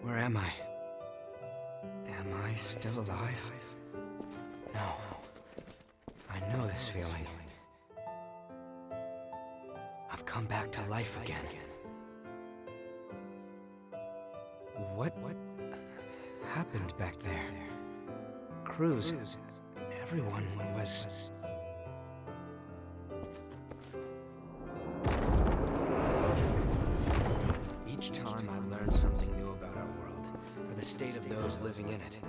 Where am I? Am I still alive? No. I know this feeling. I've come back to life again. What happened back there? Cruz, everyone was... Each time I learned something new about our world, or the state of those living in it,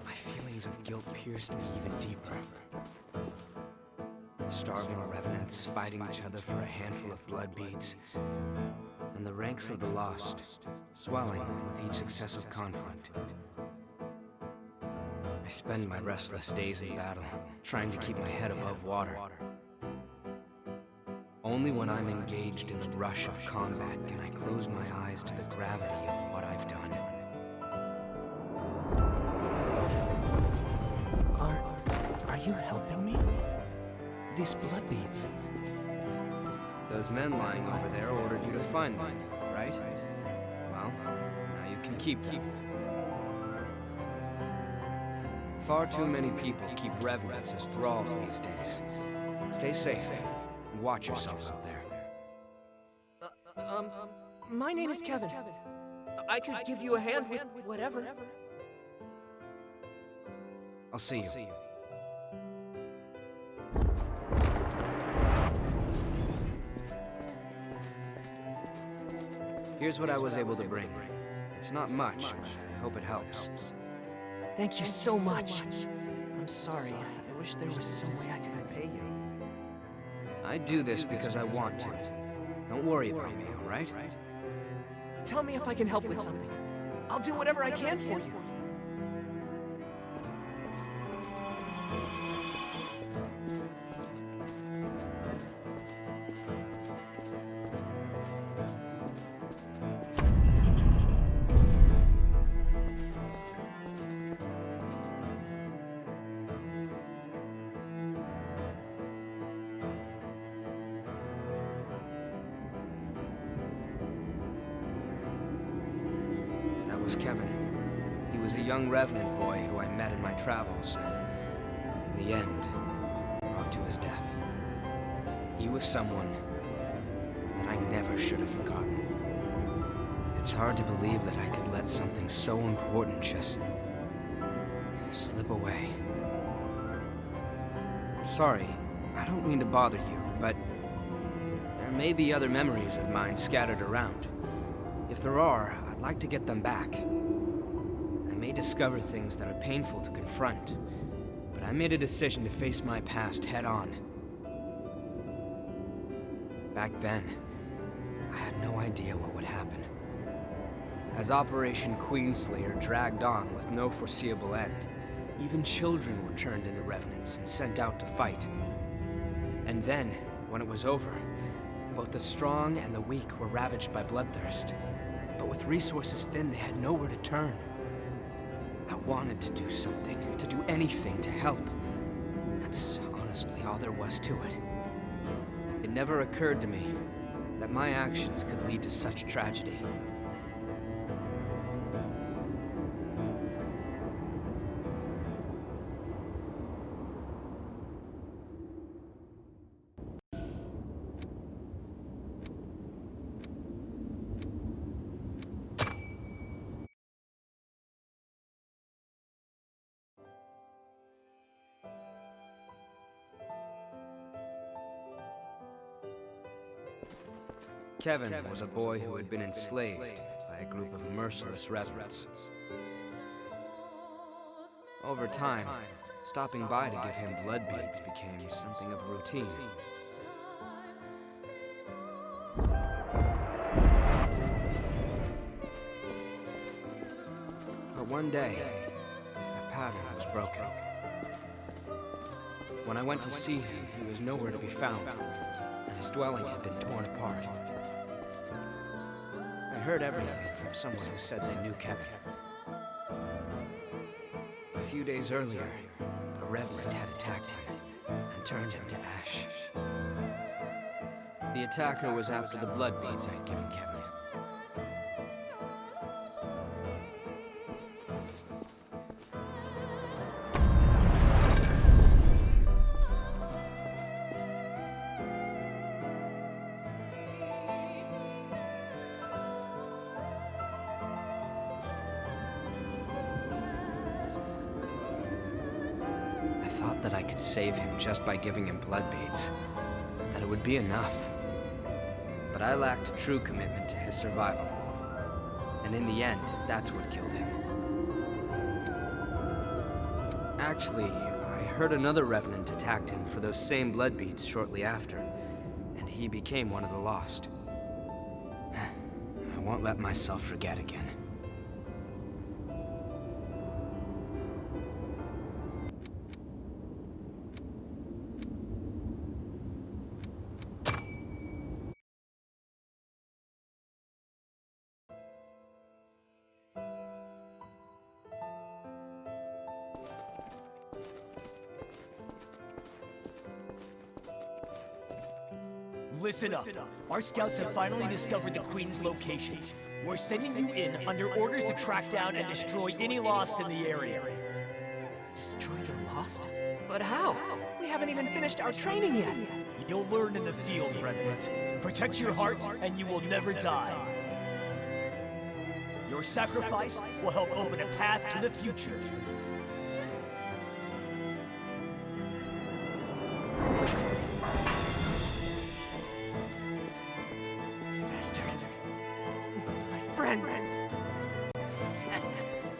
my feelings of guilt pierced me even deeper. Starving revenants fighting each other for a handful of blood beads, and the ranks of the lost swelling with each successive conflict. I spend my restless days in battle, trying to keep my head above water. Only when I'm engaged in the rush of combat can I close my eyes to the gravity of what I've done. Are you helping me? These blood beads. Those men lying over there ordered you to find them, right? Well, now you can keep them. Far too many people keep revenants as thralls these days. Stay safe, and watch yourselves out there. My name is Kevin. I could give you a hand with whatever. I'll see you. Here's what I was able to bring. It's not much, but I hope it helps. Thank you so much. I'm sorry. I wish there was some way I could repay you. I do this because I want to. Don't worry about me, all right? Tell me if I can help with something. I'll do whatever I can for you. Was Kevin. He was a young revenant boy who I met in my travels, and in the end, brought to his death. He was someone that I never should have forgotten. It's hard to believe that I could let something so important just slip away. Sorry, I don't mean to bother you, but there may be other memories of mine scattered around. If there are, I'd like to get them back. I may discover things that are painful to confront, but I made a decision to face my past head-on. Back then, I had no idea what would happen. As Operation Queenslayer dragged on with no foreseeable end, even children were turned into revenants and sent out to fight. And then, when it was over, both the strong and the weak were ravaged by bloodthirst. But with resources thin, they had nowhere to turn. I wanted to do something, to do anything to help. That's honestly all there was to it. It never occurred to me that my actions could lead to such tragedy. Kevin was a boy who had been enslaved by a group of merciless revenants. Over time, stopping by to give him blood beads became something of a routine. But one day, that pattern was broken. When I went to see him, he was nowhere to be found, and his dwelling had been torn apart. I heard everything from someone who said they knew Kevin. A few days earlier, a revenant had attacked him and turned him to ash. The attacker was after the blood beads I'd given Kevin. thought that I could save him just by giving him blood beads, that it would be enough. But I lacked true commitment to his survival. And in the end, that's what killed him. Actually, I heard another revenant attacked him for those same blood beads shortly after, and he became one of the lost. I won't let myself forget again. Listen up. Our scouts have finally discovered the Queen's location. We're sending you in under orders to track down and destroy any Lost in the area. Destroy the Lost? But how? We haven't even finished our training yet. You'll learn in the field, Revenant. Protect your heart, and you will never die. Your sacrifice will help open a path to the future.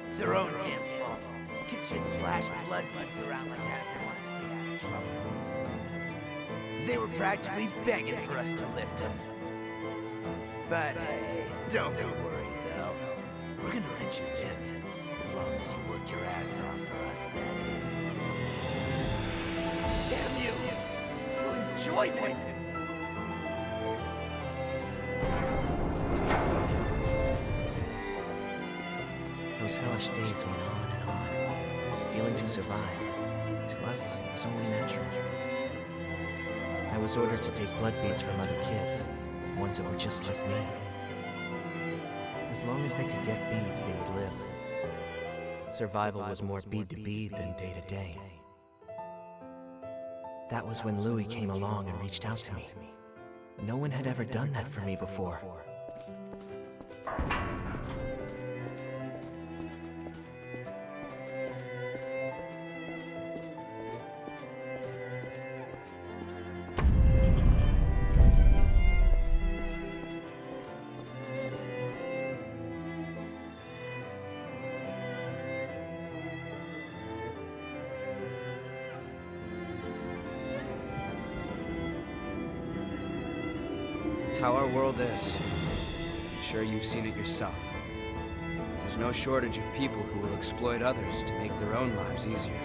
It's their own damn fault. Kids shouldn't flash blood beads around like that if they want to stay out of trouble. They were practically begging for us to lift them. But hey, don't be worried though. We're gonna let you live. As long as you work your ass off for us, that is. Damn you! You'll enjoy this! Those hellish days went on and on. Stealing to survive, to us, was only natural. I was ordered to take blood beads from other kids, ones that were just like me. As long as they could get beads, they would live. Survival was more bead to bead than day to day. That was when Louis came along and reached out to me. No one had ever done that for me before. It's how our world is. I'm sure you've seen it yourself. There's no shortage of people who will exploit others to make their own lives easier.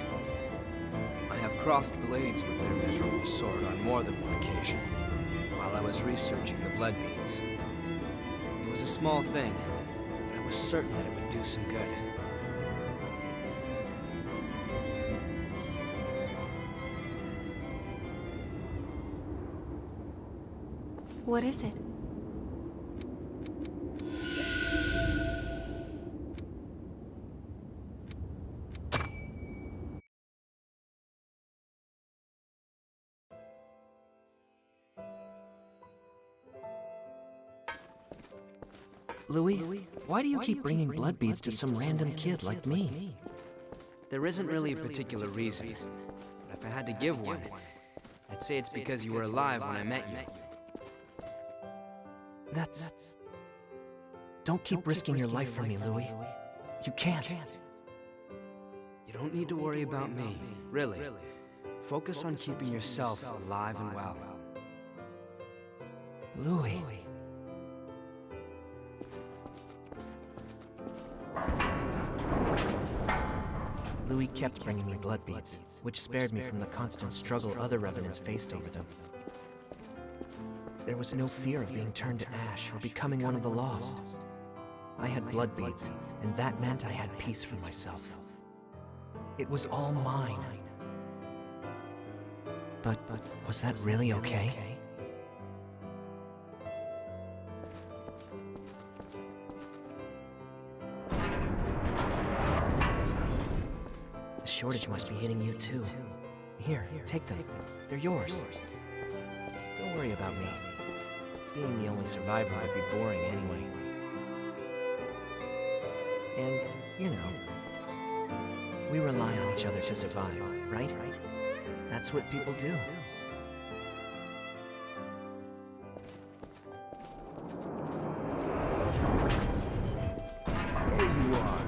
I have crossed blades with their miserable sword on more than one occasion, while I was researching the blood beads. It was a small thing, but I was certain that it would do some good. What is it? Louis, why do you keep bringing blood beads to some random kid like me? There isn't really a particular reason, but if I had to give one, I'd say it's because you were alive when I met you. That's... Don't keep risking your life for me, Louis. You can't. You don't need to worry about me, really. Focus on keeping yourself alive and well. Louis... Louis kept bringing me blood beads, which spared me from the constant struggle other revenants faced over them. There was no fear of being turned to ash or becoming one of the lost. I had blood beads, and that meant I had peace for myself. It was all mine. But was that really okay? The shortage must be hitting you too. Here, take them. They're yours. Don't worry about me. Being the only survivor would be boring anyway. And, you know, We rely on each other to survive, right? That's what people do. There you are.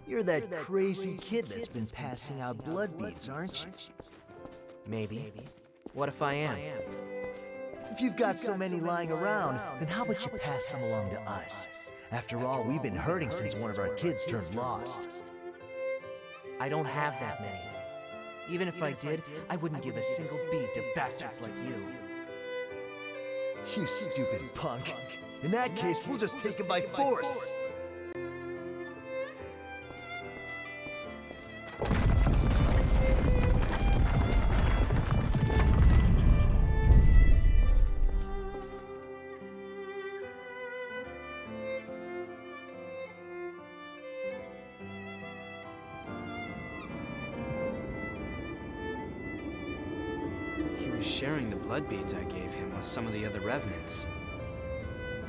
You're that crazy kid that's been passing out blood beads, aren't you? Maybe. What if I am? If you've got so many lying around, then how about you pass some along to us? After all, we've been hurting since one of our kids turned lost. I don't have that many. Even if I did, I wouldn't give a single bead to bastards like you. You stupid punk. In that case, we'll just take him by force. He was sharing the blood beads I gave him with some of the other revenants.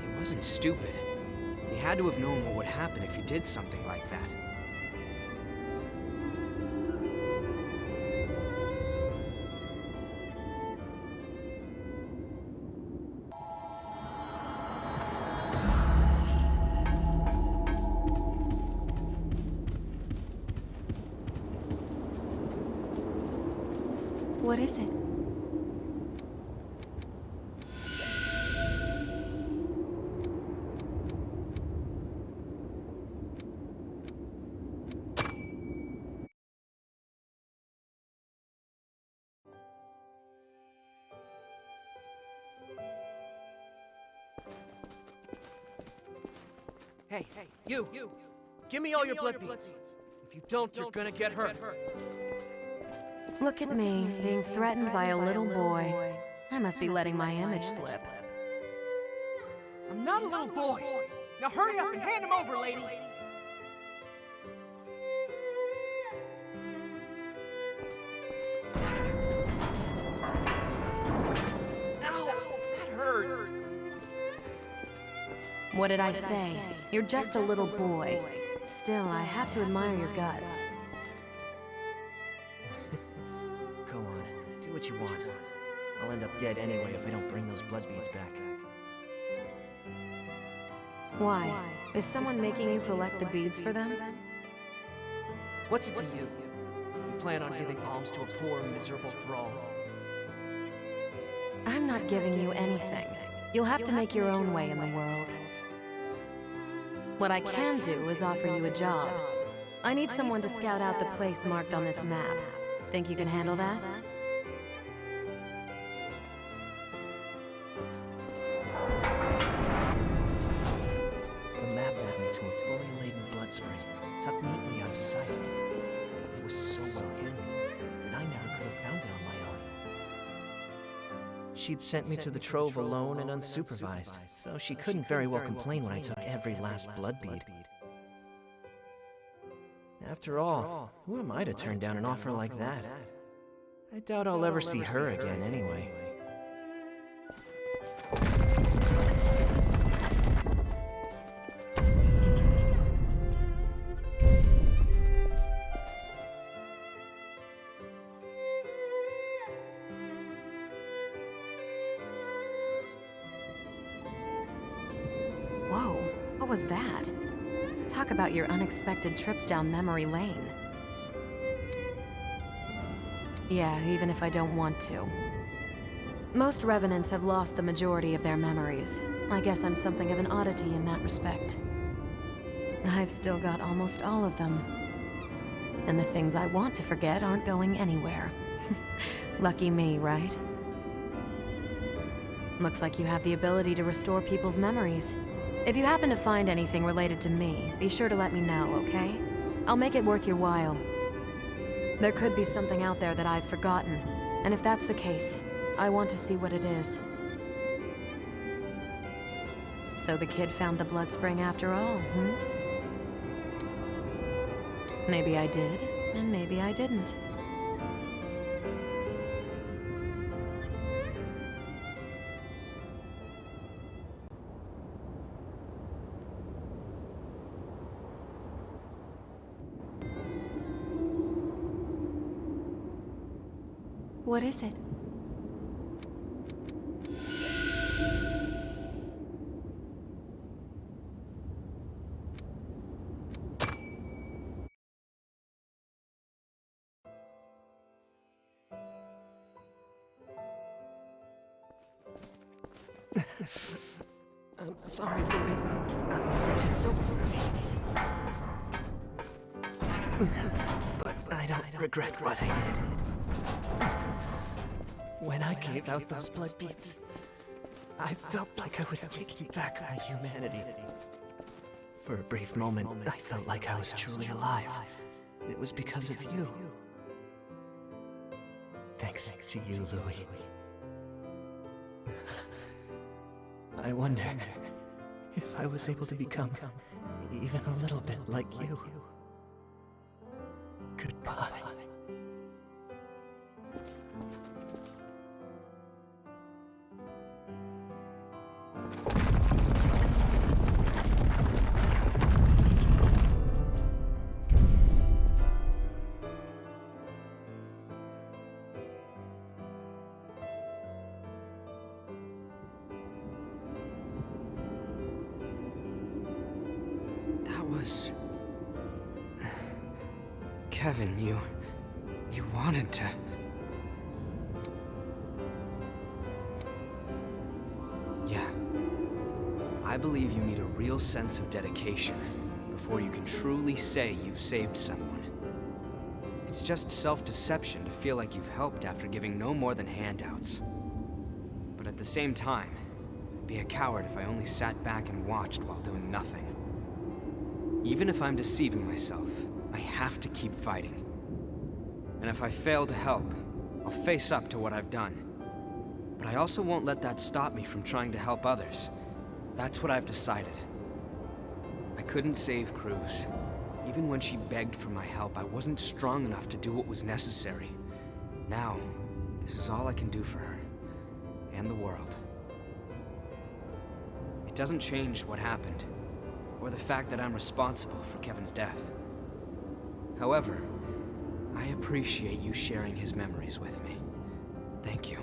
He wasn't stupid. He had to have known what would happen if he did something like that. What is it? Hey, you! Give me all your blood beads. If you don't, you're gonna get hurt. Look at me, being threatened by a little boy. I must be letting my image slip. I'm not a little boy. Now hurry up and hand him over, lady. Ow, that hurt. What did I say? You're just a little boy. Still, I have to admire your guts. Go on, do what you want. I'll end up dead anyway if I don't bring those blood beads back. Why? Is someone making you collect the beads for them? What's it to you? You plan on giving alms to a poor, miserable thrall? I'm not giving you anything. You'll have to make your own way in the world. What I can do is offer you a job. I need someone to scout out the place marked on this map. Think you can handle that? The map led me to a fully laden blood spring, tucked neatly out of sight. It was so well hidden that I never could have found it on my own. She'd sent me to the trove alone and unsupervised, so she couldn't very well complain when I took every last blood bead. After all, who am I to turn down an offer like that? I doubt I'll ever see her again anyway. Whoa, what was that? Talk about your unexpected trips down memory lane. Yeah, even if I don't want to. Most revenants have lost the majority of their memories. I guess I'm something of an oddity in that respect. I've still got almost all of them. And the things I want to forget aren't going anywhere. Lucky me, right? Looks like you have the ability to restore people's memories. If you happen to find anything related to me, be sure to let me know, okay? I'll make it worth your while. There could be something out there that I've forgotten, and if that's the case, I want to see what it is. So the kid found the blood spring after all, hmm? Maybe I did, and maybe I didn't. What is it? I'm sorry, Louis. I'm afraid it's so for me. But I don't regret what I did. When I gave out those blood beads, I felt like I was taking back my humanity. For a brief moment, I felt like I was truly alive. It was because of you. Thanks to you, Louis. I wonder if I was able to become even a little bit like you. Goodbye. Kevin, you wanted to... Yeah. I believe you need a real sense of dedication before you can truly say you've saved someone. It's just self-deception to feel like you've helped after giving no more than handouts. But at the same time, I'd be a coward if I only sat back and watched while doing nothing. Even if I'm deceiving myself, I have to keep fighting. And if I fail to help, I'll face up to what I've done. But I also won't let that stop me from trying to help others. That's what I've decided. I couldn't save Cruz. Even when she begged for my help, I wasn't strong enough to do what was necessary. Now, this is all I can do for her. And the world. It doesn't change what happened, or the fact that I'm responsible for Kevin's death. However, I appreciate you sharing his memories with me. Thank you.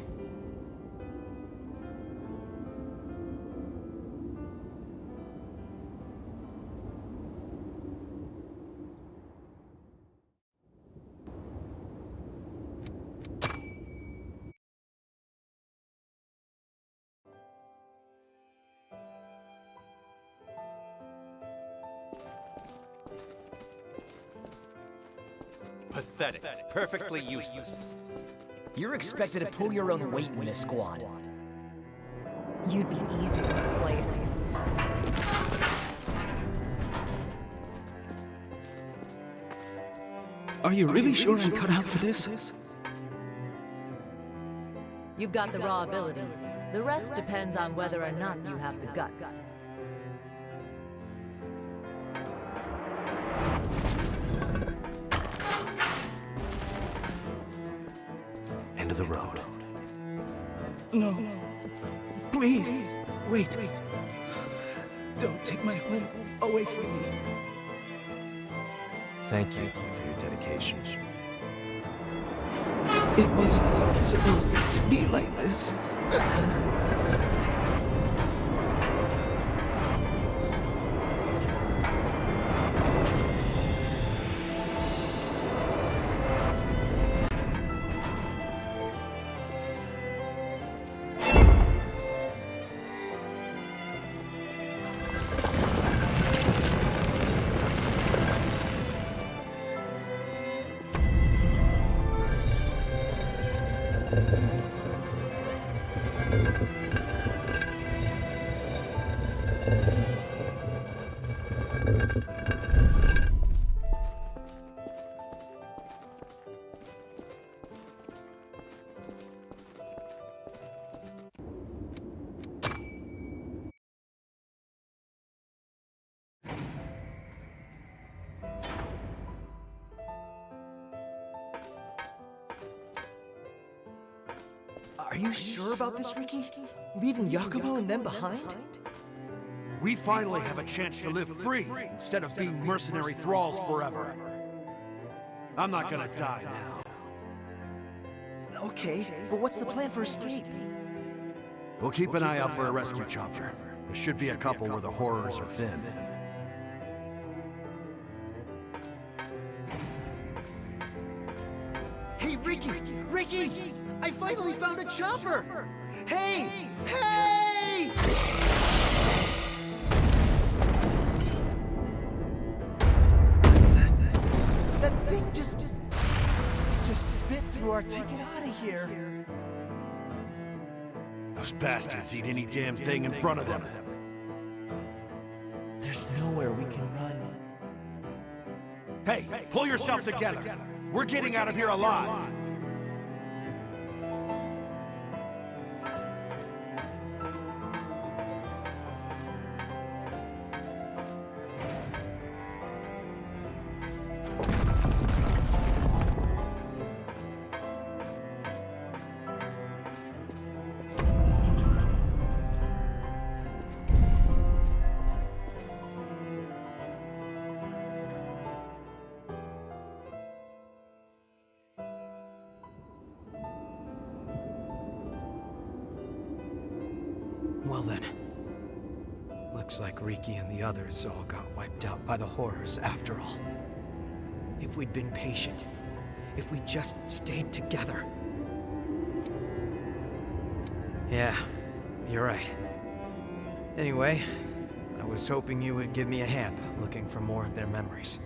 Pathetic. Perfectly useless. You're expected to pull your own weight in this squad. You'd be easy to replace. Are you really sure I'm cut out for this? You've got the raw ability. The rest depends on whether or not you have the guts. End of the road. No. Please. Wait. Don't take my home away from me. Thank you for your dedication. It wasn't supposed to be like this. Are you sure about this, Riki? Leaving Yakumo and them behind? We finally have a chance to live free instead of being mercenary thralls forever. I'm not gonna die now. Okay, but what's the plan for escape? We'll keep an eye out for a rescue chopper. There should be a couple where the horrors are thin. Hey, Riki! Riki! I finally found a chopper! Hey! Hey! That thing just bit through our ticket out of here. Those bastards eat any damn thing in front of them. There's nowhere we can run. Hey, pull yourself together. We're getting out of here alive. Well then, looks like Riki and the others all got wiped out by the horrors after all. If we'd been patient, if we just stayed together. Yeah, you're right. Anyway, I was hoping you would give me a hand looking for more of their memories.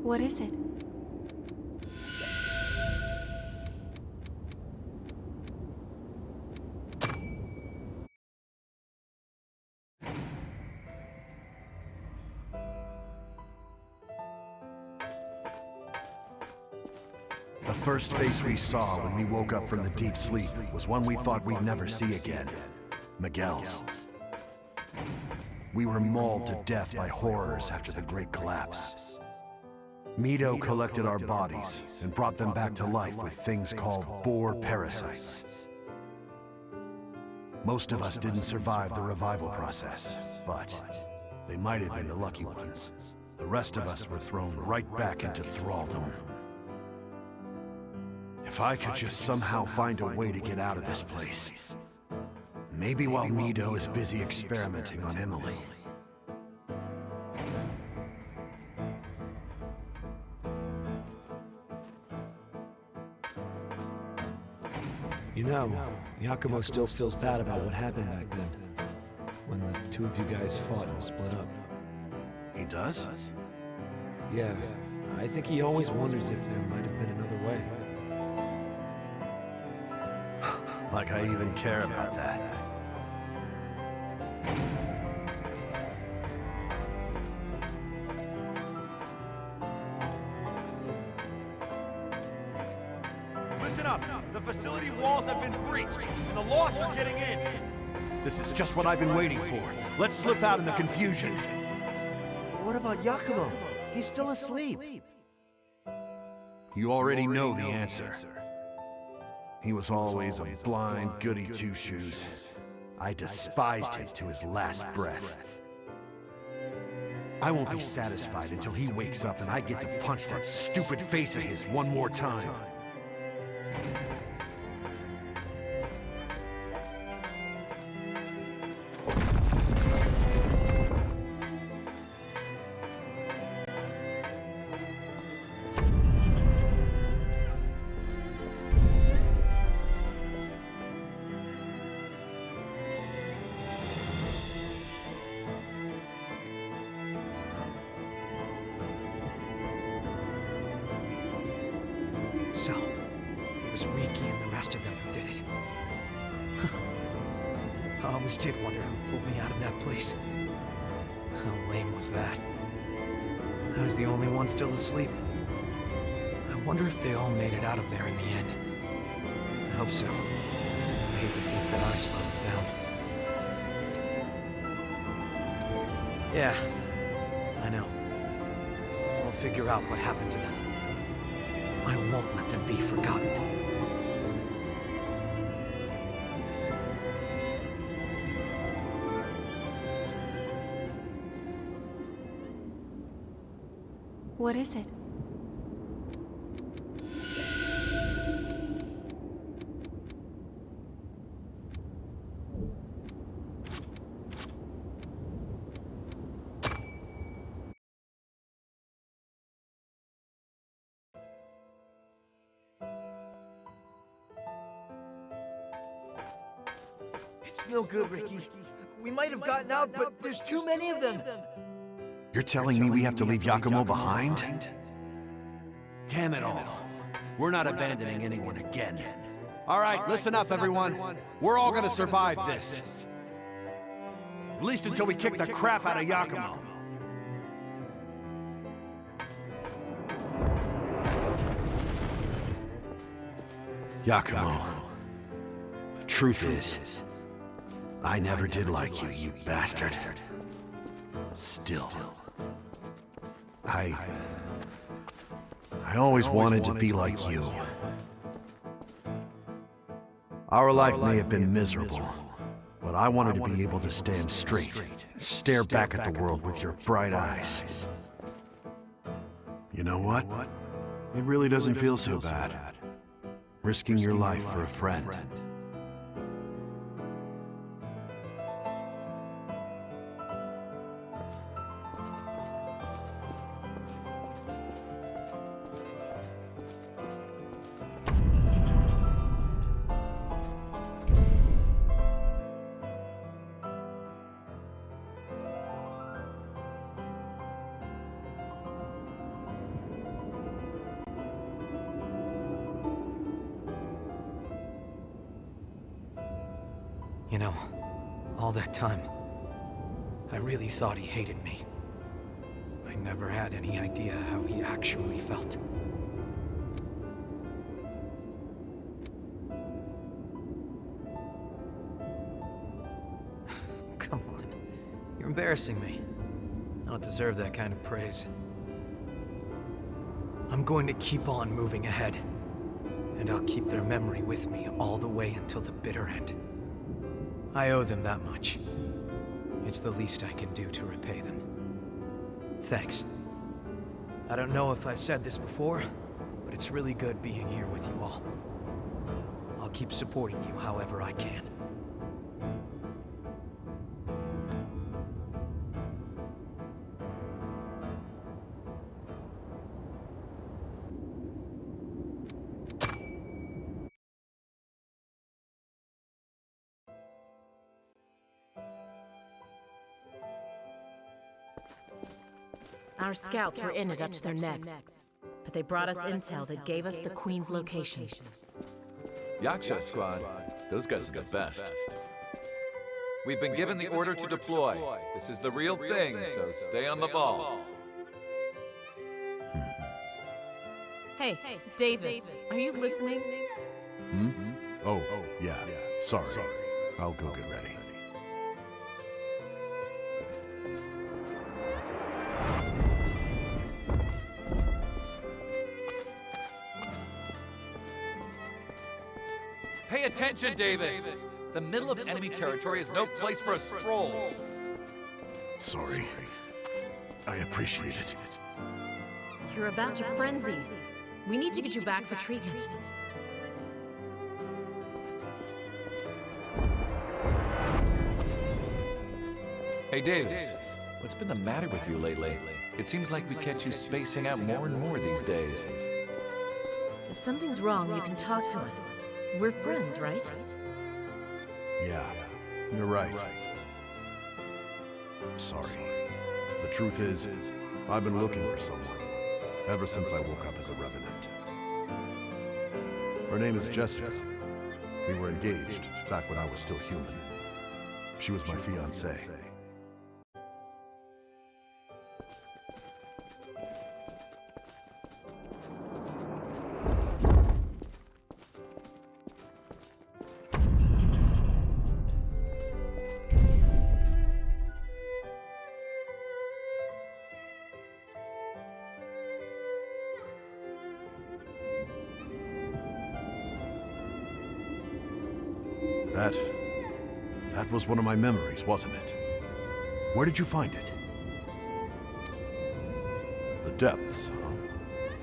What is it? The first face we saw when we woke up from the deep sleep was one we thought we'd never see again. Miguel's. We were mauled to death by horrors after the Great Collapse. Mido collected our bodies and brought them back to life with things called boar parasites. Most of us didn't survive the revival process, but they might have been the lucky ones. The rest of us were thrown right back into thraldom. If I could just somehow find a way to get out of this place. Maybe while Mido is busy experimenting on Emily. You know, Yakumo still feels bad about what happened back then, when the two of you guys fought and split up. He does? Yeah, I think he always wonders if there might have been another way. Like I even care about that. Listen up! The facility walls have been breached, and the Lost are getting in! This is just what I've been waiting for. Let's slip out in the confusion. What about Yakumo? He's still asleep. You already know the answer. He was always a blind goody two-shoes. I despised him to his last breath. I won't be satisfied until he wakes up and I get to punch that stupid face of his one more time. So, it was Riki and the rest of them who did it. I always did wonder who pulled me out of that place. How lame was that? I was the only one still asleep. I wonder if they all made it out of there in the end. I hope so. I hate to think that I slowed them down. Yeah, I know. I'll figure out what happened to them. I won't let them be forgotten. What is it? It's no good, Riki. We might have gotten out, but there's too many of them. You're telling me we have to leave Giacomo behind? Damn it all. We're not abandoning anyone again. All right, listen up, everyone. We're all gonna survive this. At least until we kick the crap out of Giacomo. Giacomo, the truth is, I never did like you, you bastard. Still, I always wanted to be like you. Our life may have been miserable, but I wanted to be able to stand straight and stare back at the world with your bright eyes. You know what? It really doesn't feel so bad. Risking your life for a friend. You know, all that time, I really thought he hated me. I never had any idea how he actually felt. Come on, you're embarrassing me. I don't deserve that kind of praise. I'm going to keep on moving ahead, and I'll keep their memory with me all the way until the bitter end. I owe them that much. It's the least I can do to repay them. Thanks. I don't know if I've said this before, but it's really good being here with you all. I'll keep supporting you however I can. Our scouts were in it up to their necks, but they brought us intel that gave us the Queen's location. Yaksha squad, those guys are the best. We've been given the order to deploy. This is the real thing, so stay on the ball. Hey, Davis, are you listening? Oh, yeah. Sorry. I'll go get ready. Pay attention, Davis! The middle of enemy territory is no place for a stroll. Sorry. I appreciate it. You're about to frenzy. We need to get you back for treatment. Hey, Davis. What's been the matter with you lately? It seems like we catch you spacing out more and more these days. If something's wrong, you can talk to us. We're friends, right? Yeah, you're right. Sorry. The truth is, I've been looking for someone ever since I woke up as a revenant. Her name is Jessica. We were engaged back when I was still human. She was my fiancée. That was one of my memories, wasn't it? Where did you find it? The Depths, huh?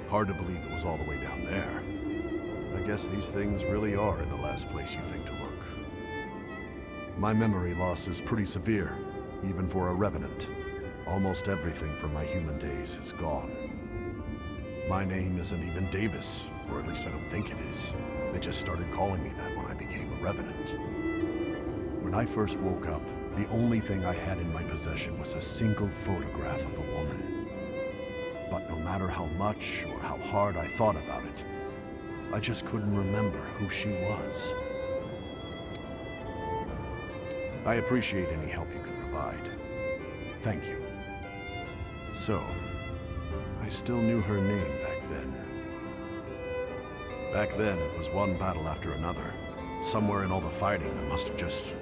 Hard to believe it was all the way down there. I guess these things really are in the last place you think to look. My memory loss is pretty severe, even for a revenant. Almost everything from my human days is gone. My name isn't even Davis, or at least I don't think it is. They just started calling me that when I became a revenant. When I first woke up, the only thing I had in my possession was a single photograph of a woman. But no matter how much or how hard I thought about it, I just couldn't remember who she was. I appreciate any help you can provide. Thank you. So, I still knew her name back then. Back then, it was one battle after another. Somewhere in all the fighting, I must have just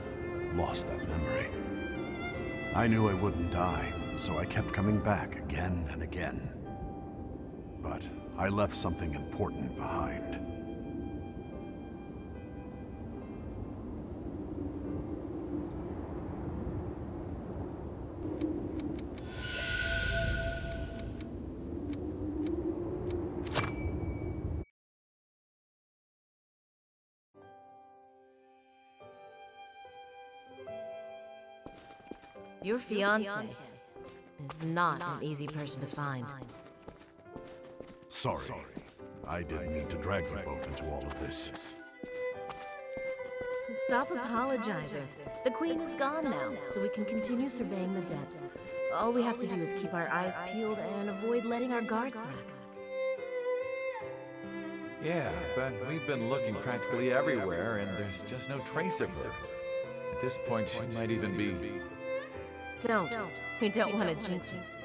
lost that memory. I knew I wouldn't die, so I kept coming back again and again. But I left something important behind. Your fiancé is not an easy person to find. Sorry. I didn't mean to drag you both into all of this. Stop apologizing. The Queen is gone now, so we can continue surveying the depths. All we have to do is keep our eyes peeled and avoid letting our guard slack. Yeah, but we've been looking practically everywhere, and there's just no trace of her. At this point, she might even be... Don't. We don't want to jinx it.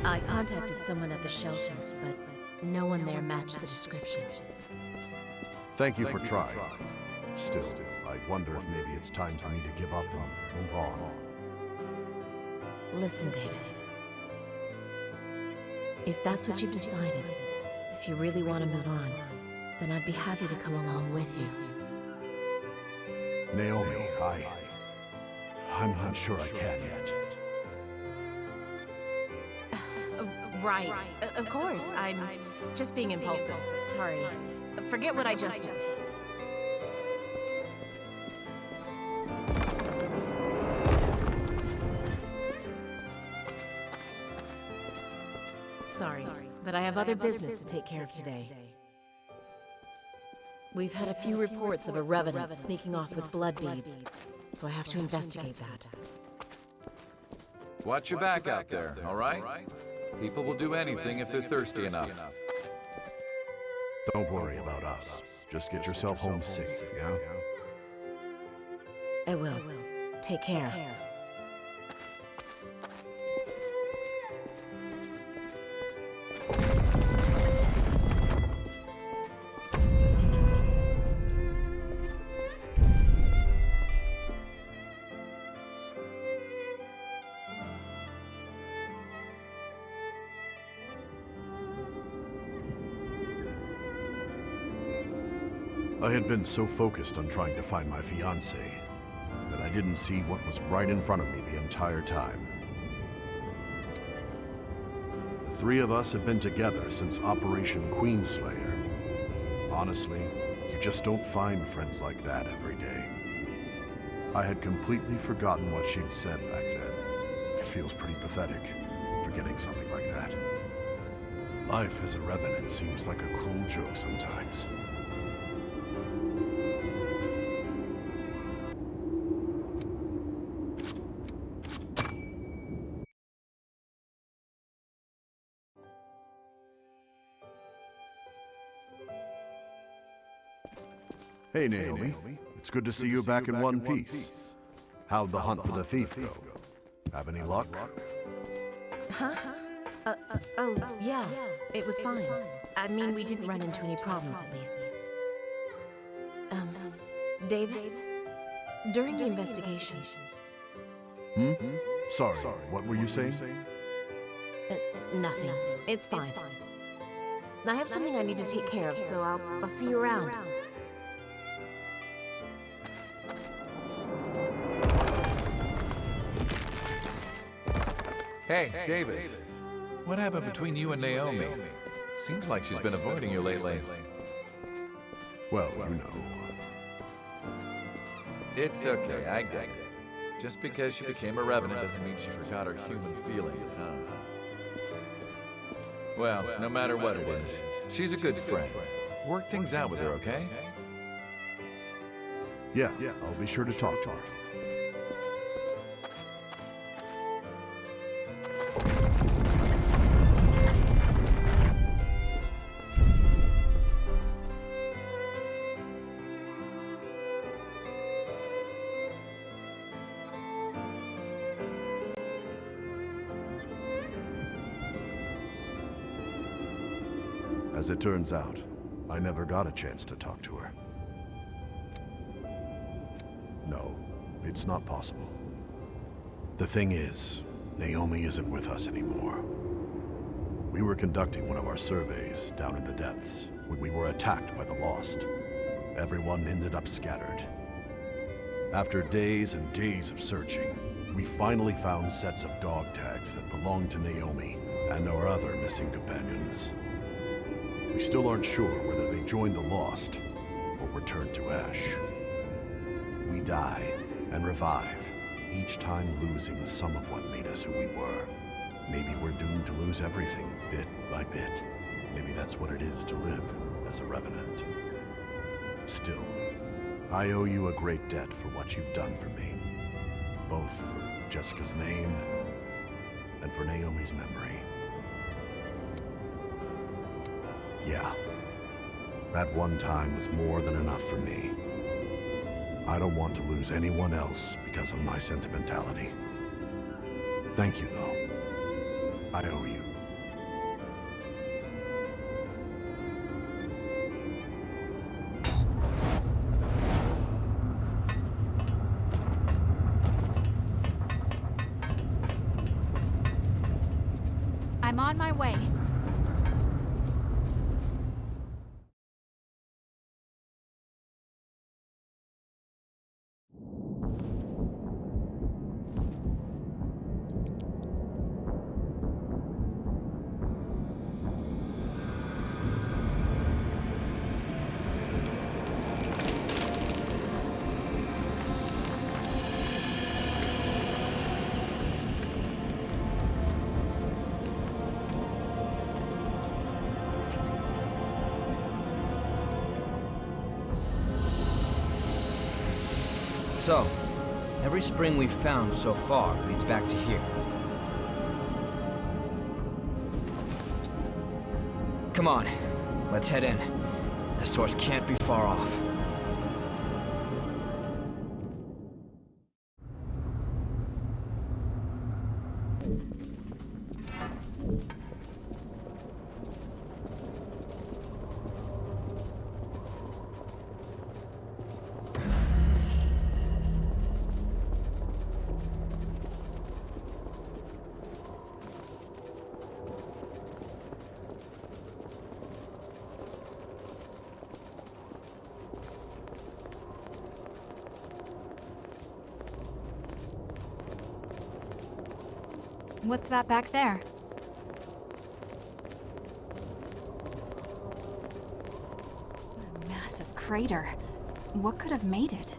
I contacted someone at the shelter, but no one there matched the description. Thank you for trying. Still, I wonder if maybe it's time for me to give up and move on. Listen, Davis. If that's what you've decided, if you really want to move on, then I'd be happy to come along with you. Naomi, I'm not sure I can yet. Right. Of course. I'm just being impulsive. Sorry. Forget what I just said. Sorry, but I have other business to take care of today. We've had a few reports of a revenant sneaking off with blood beads, so I have to investigate that. Watch your back out there, all right? People will do anything if they're thirsty enough. Don't worry about us. Just get yourself home safe, yeah? I will. Take care. I had been so focused on trying to find my fiancée that I didn't see what was right in front of me the entire time. The three of us have been together since Operation Queenslayer. Honestly, you just don't find friends like that every day. I had completely forgotten what she'd said back then. It feels pretty pathetic, forgetting something like that. Life as a revenant seems like a cruel joke sometimes. Hey, Naomi. It's good to see you back in one piece. How'd the hunt for the thief go? Have any luck? Huh? Oh, yeah. It was fine. I mean, we didn't run into any problems, at least. Davis? During the investigation... Sorry, what were you saying? Nothing. It's fine. I have something I need to take care of, so I'll see you around. Hey, Davis. What happened between you and Naomi? Seems like she's been avoiding you lately. Well, you know. It's okay, I get it. Just because she became a revenant doesn't mean she forgot her human feelings, huh? Well, no matter what it is, she's a good friend. Work things out with her, okay? Yeah, I'll be sure to talk to her. As it turns out, I never got a chance to talk to her. No, it's not possible. The thing is, Naomi isn't with us anymore. We were conducting one of our surveys down in the depths when we were attacked by the Lost. Everyone ended up scattered. After days and days of searching, we finally found sets of dog tags that belonged to Naomi and our other missing companions. We still aren't sure whether they joined the Lost or were turned to ash. We die and revive, each time losing some of what made us who we were. Maybe we're doomed to lose everything, bit by bit. Maybe that's what it is to live as a revenant. Still, I owe you a great debt for what you've done for me. Both for Jessica's name and for Naomi's memory. Yeah, that one time was more than enough for me. I don't want to lose anyone else because of my sentimentality. Thank you, though. I owe you. I'm on my way. So, every spring we've found so far leads back to here. Come on, let's head in. The source can't be far off. What's that back there? What a massive crater. What could have made it?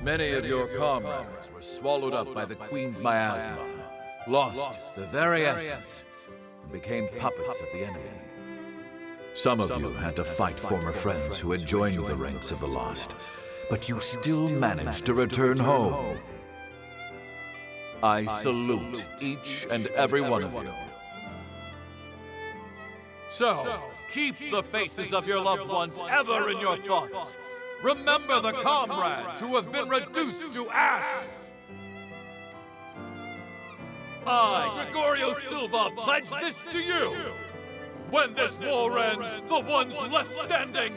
Many of your comrades were swallowed up by the Queen's miasma, lost the very essence, and became puppets of the enemy. Some of you had to fight former friends who had joined the ranks of the lost, but you still managed to return home. I salute each and every one of you. So, keep the faces of your loved ones ever in your thoughts. Remember the comrades who have been reduced to ash. I, Gregorio Silva, pledge this to you. When this war ends, the ones left standing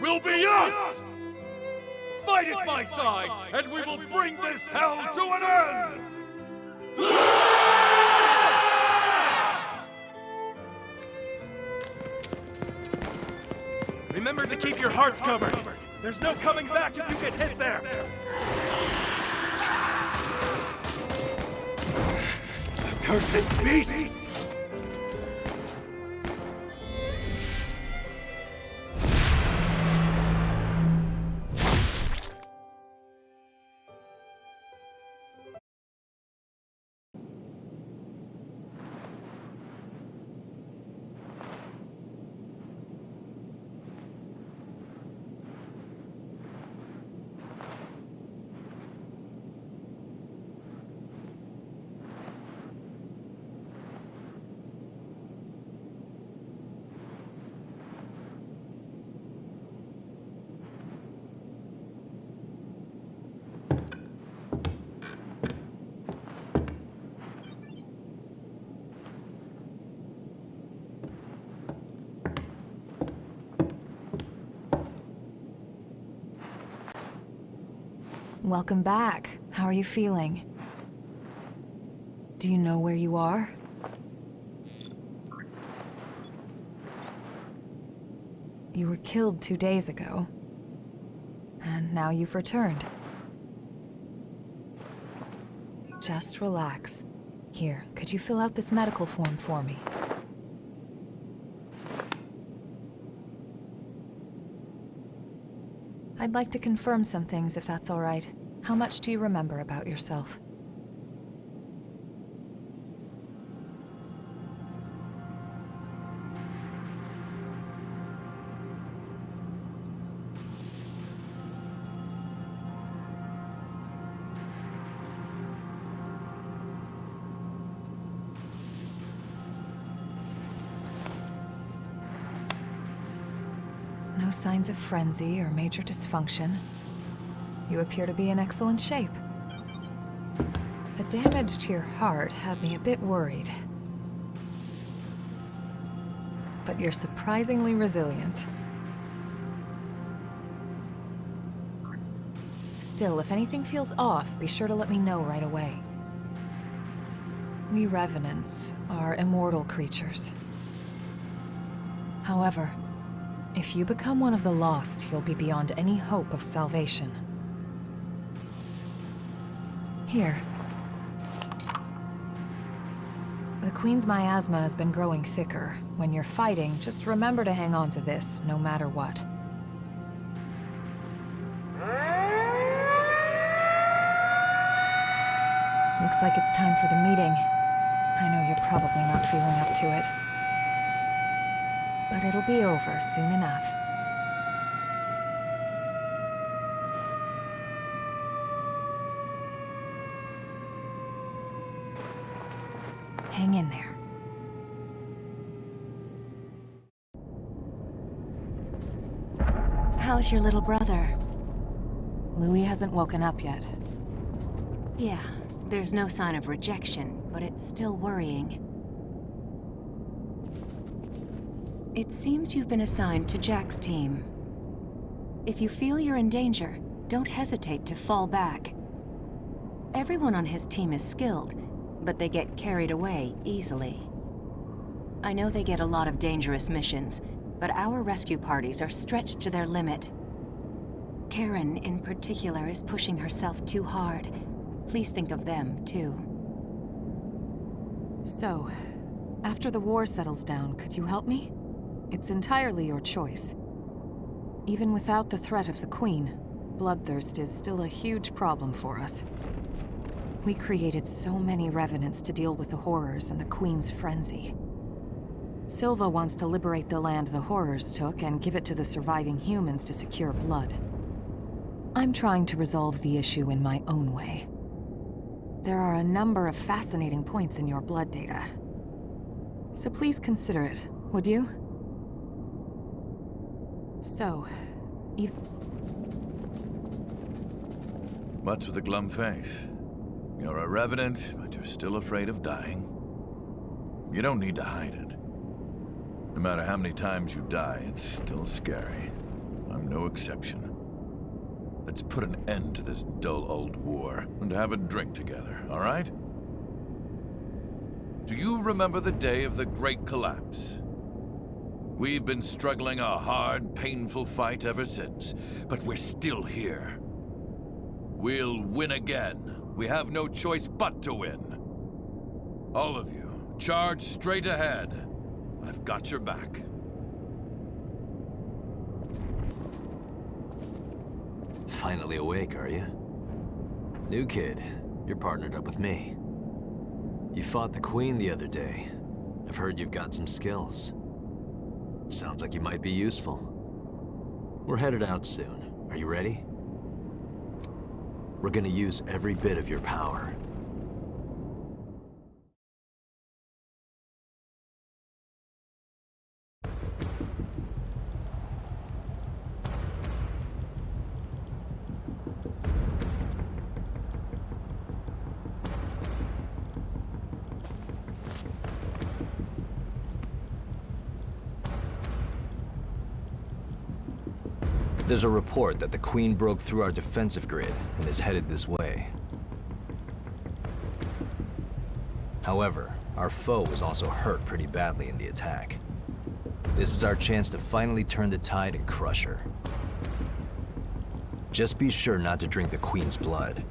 will be us! Fight at my side, and we will bring this hell to an end! Remember to keep your hearts covered. There's no coming back if you get hit there. Accursed beast! Welcome back. How are you feeling? Do you know where you are? You were killed 2 days ago. And now you've returned. Just relax. Here, could you fill out this medical form for me? I'd like to confirm some things, if that's all right. How much do you remember about yourself? No signs of frenzy or major dysfunction. You appear to be in excellent shape. The damage to your heart had me a bit worried. But you're surprisingly resilient. Still, if anything feels off, be sure to let me know right away. We Revenants are immortal creatures. However, if you become one of the lost, you'll be beyond any hope of salvation. Here. The Queen's miasma has been growing thicker. When you're fighting, just remember to hang on to this, no matter what. Looks like it's time for the meeting. I know you're probably not feeling up to it. But it'll be over soon enough. Hang in there. How's your little brother? Louis hasn't woken up yet. Yeah, there's no sign of rejection, but it's still worrying. It seems you've been assigned to Jack's team. If you feel you're in danger, don't hesitate to fall back. Everyone on his team is skilled, but they get carried away easily. I know they get a lot of dangerous missions, but our rescue parties are stretched to their limit. Karen, in particular, is pushing herself too hard. Please think of them, too. So, after the war settles down, could you help me? It's entirely your choice. Even without the threat of the Queen, bloodthirst is still a huge problem for us. We created so many revenants to deal with the horrors and the Queen's frenzy. Silva wants to liberate the land the horrors took and give it to the surviving humans to secure blood. I'm trying to resolve the issue in my own way. There are a number of fascinating points in your blood data. So please consider it, would you? So, you've... What's with the glum face? You're a revenant, but you're still afraid of dying. You don't need to hide it. No matter how many times you die, it's still scary. I'm no exception. Let's put an end to this dull old war and have a drink together, all right? Do you remember the day of the Great Collapse? We've been struggling a hard, painful fight ever since, but we're still here. We'll win again. We have no choice but to win. All of you, charge straight ahead. I've got your back. Finally awake, are you? New kid, you're partnered up with me. You fought the Queen the other day. I've heard you've got some skills. Sounds like you might be useful. We're headed out soon. Are you ready? We're gonna use every bit of your power. There's a report that the Queen broke through our defensive grid and is headed this way. However, our foe was also hurt pretty badly in the attack. This is our chance to finally turn the tide and crush her. Just be sure not to drink the Queen's blood.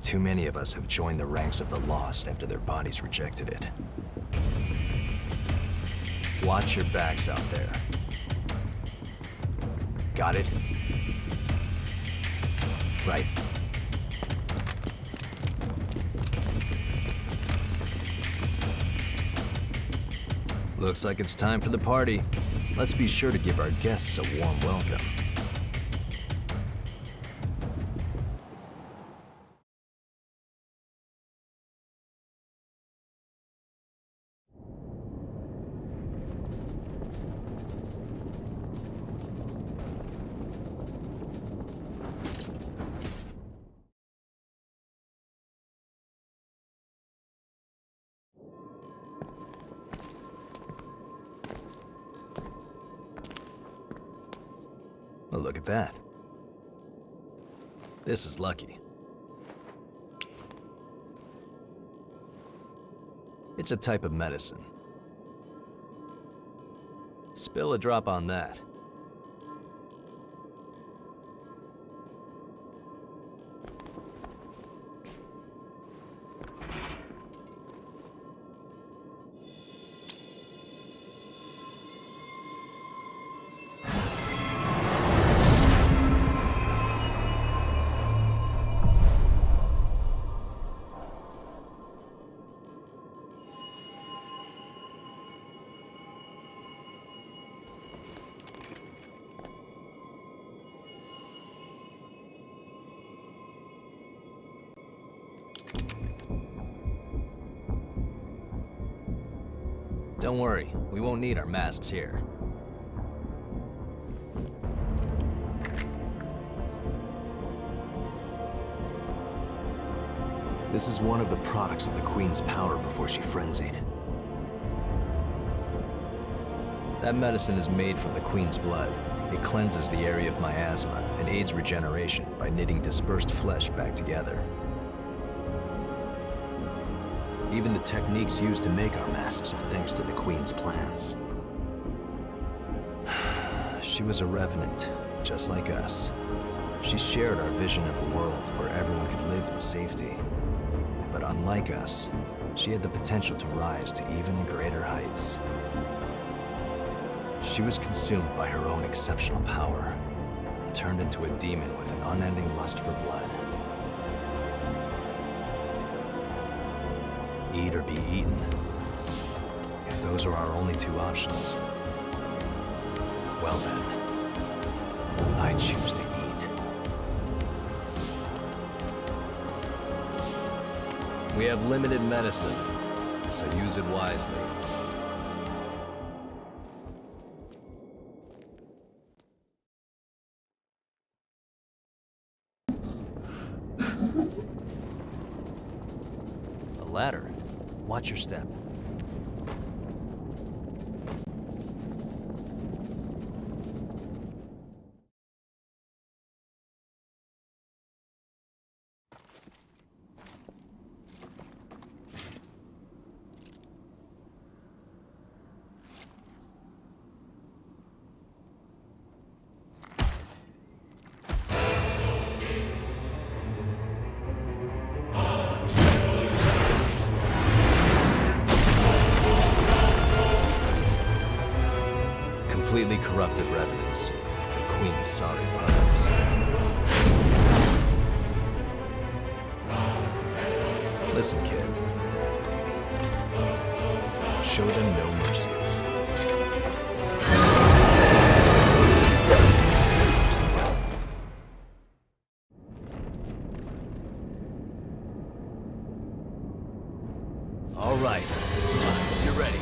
Too many of us have joined the ranks of the lost after their bodies rejected it. Watch your backs out there. Got it? Right. Looks like it's time for the party. Let's be sure to give our guests a warm welcome. Well, look at that. This is lucky. It's a type of medicine. Spill a drop on that. Don't worry, we won't need our masks here. This is one of the products of the Queen's power before she frenzied. That medicine is made from the Queen's blood. It cleanses the area of miasma and aids regeneration by knitting dispersed flesh back together. Even the techniques used to make our masks are thanks to the Queen's plans. She was a revenant, just like us. She shared our vision of a world where everyone could live in safety. But unlike us, she had the potential to rise to even greater heights. She was consumed by her own exceptional power, turned into a demon with an unending lust for blood. Eat or be eaten. If those are our only two options, well then, I choose to eat. We have limited medicine, so use it wisely. A ladder. Watch your step. Completely corrupted revenants, the Queen's sorry puppets. Listen, kid. Show them no mercy. All right, it's time. You're ready.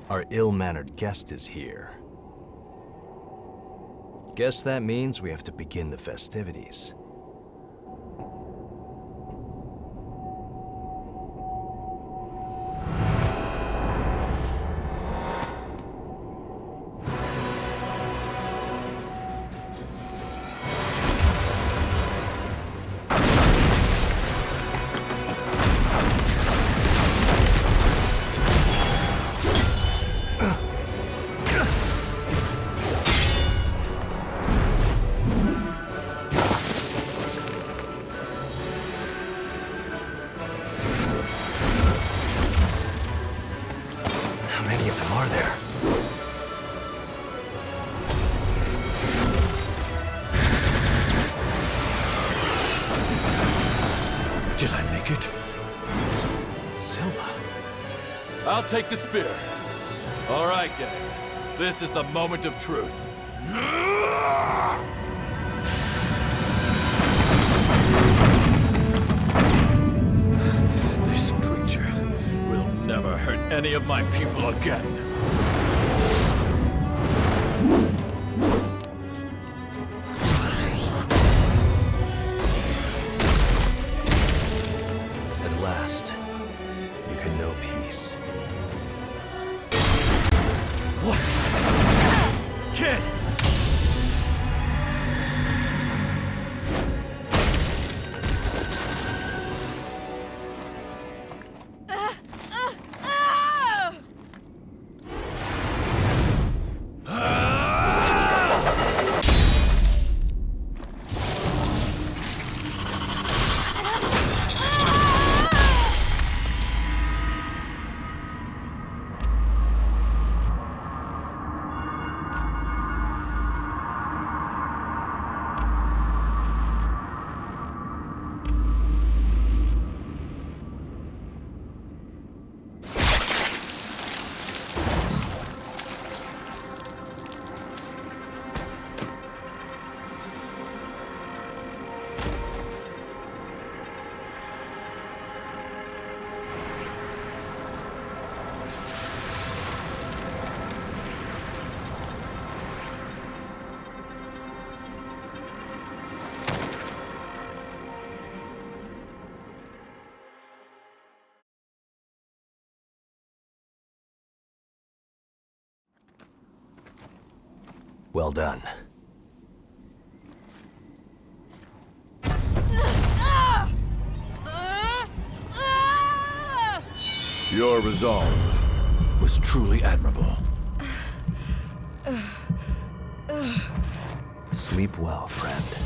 Our ill-mannered guest is here. Guess that means we have to begin the festivities. Did I make it? Silva. I'll take the spear. All right, gang. This is the moment of truth. This creature will never hurt any of my people again. At last, you can know peace. What? Kid! Well done. Your resolve was truly admirable. Sleep well, friend.